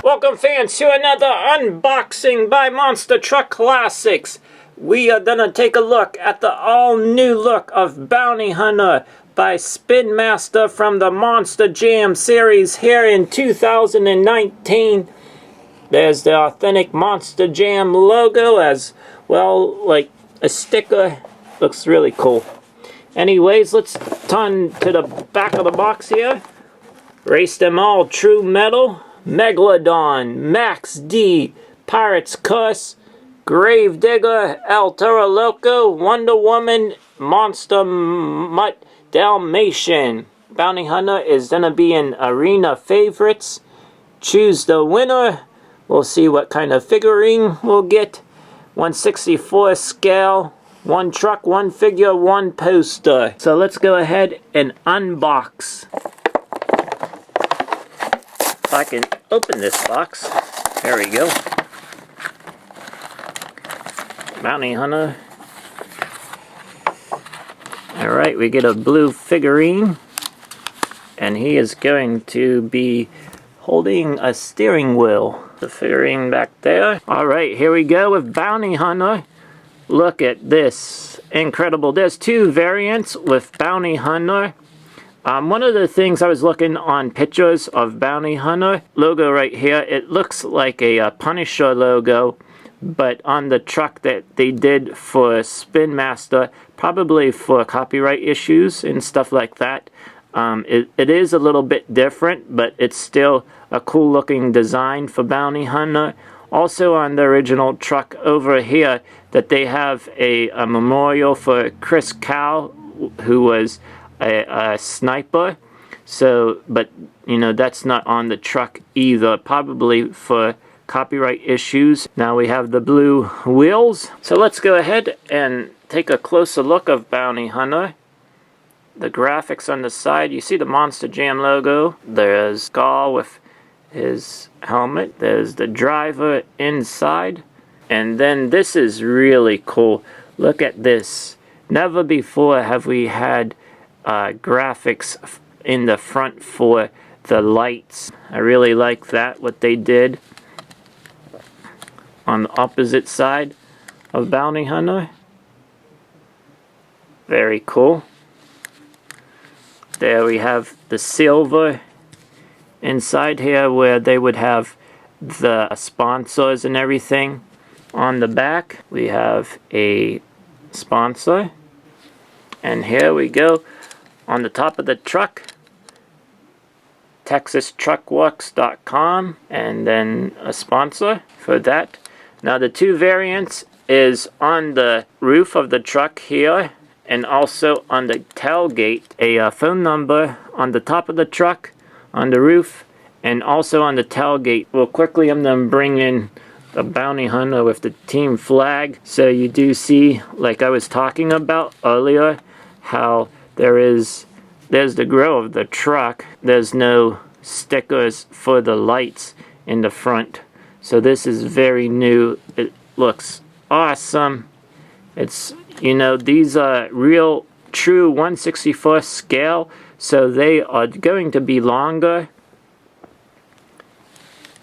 Welcome fans to another unboxing by Monster Truck Classics. We are gonna take a look at the all-new look of Bounty Hunter by Spin Master from the Monster Jam series here in 2019. There's the authentic Monster Jam logo as well, like a sticker. Looks really cool. Anyways, let's turn to the back of the box here. Race them all, True Metal, Megalodon, Max D, Pirate's Curse, Gravedigger, El Toro Loco, Wonder Woman, Monster Mutt, Dalmatian. Bounty Hunter is going to be in Arena Favorites. Choose the winner. We'll see what kind of figurine we'll get. 1/64 scale. One truck, one figure, one poster. So let's go ahead and unbox. If I can open this box. There we go. Bounty Hunter. Alright, we get a blue figurine. And he is going to be holding a steering wheel. The figurine back there. Alright, here we go with Bounty Hunter. Look at this. Incredible. There's two variants with Bounty Hunter. One of the things I was looking on pictures of Bounty Hunter logo right here, it looks like a Punisher logo, but on the truck that they did for Spin Master, probably for copyright issues and stuff like that. It is a little bit different, but it's still a cool looking design for Bounty Hunter. Also on the original truck over here that they have a memorial for Chris Cow, who was a sniper. So, but you know, that's not on the truck either, probably for copyright issues. Now we have the blue wheels. So let's go ahead and take a closer look of Bounty Hunter. The graphics on the side, you see the Monster Jam logo. There's Skull with his helmet. There's the driver inside. And then this is really cool. Look at this. Never before have we had graphics in the front for the lights. I really like that, what they did on the opposite side of Bounty Hunter. Very cool. There we have the silver inside here where they would have the sponsors and everything. On the back we have a sponsor, and here we go on the top of the truck, TexasTruckWorks.com, and then a sponsor for that. Now the two variants is on the roof of the truck here, and also on the tailgate, a phone number on the top of the truck, on the roof, and also on the tailgate. Well, quickly I'm going to bring in the Bounty Hunter with the team flag. So you do see, like I was talking about earlier, how there's the grill of the truck. There's no stickers for the lights in the front. So this is very new. It looks awesome. It's, you know, these are real true 1/64 scale, so they are going to be longer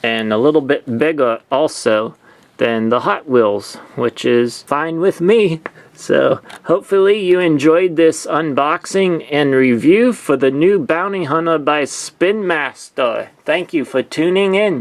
and a little bit bigger also than the Hot Wheels, which is fine with me. So hopefully you enjoyed this unboxing and review for the new Bounty Hunter by Spin Master. Thank you for tuning in.